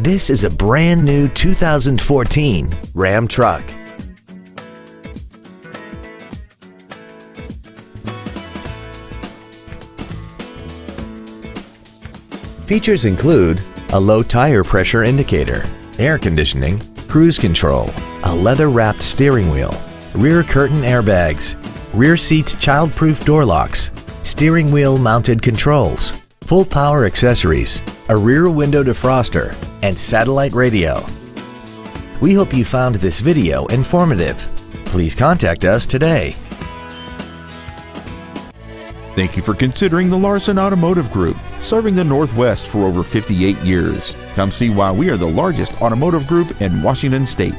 This is a brand new 2014 Ram truck. Features include a low tire pressure indicator, air conditioning, cruise control, a leather-wrapped steering wheel, rear curtain airbags, rear seat child-proof door locks, steering wheel mounted controls, full power accessories, a rear window defroster, and satellite radio. We hope you found this video informative. Please contact us today. Thank you for considering the Larson Automotive Group, serving the Northwest for over 58 years. Come see why we are the largest automotive group in Washington State.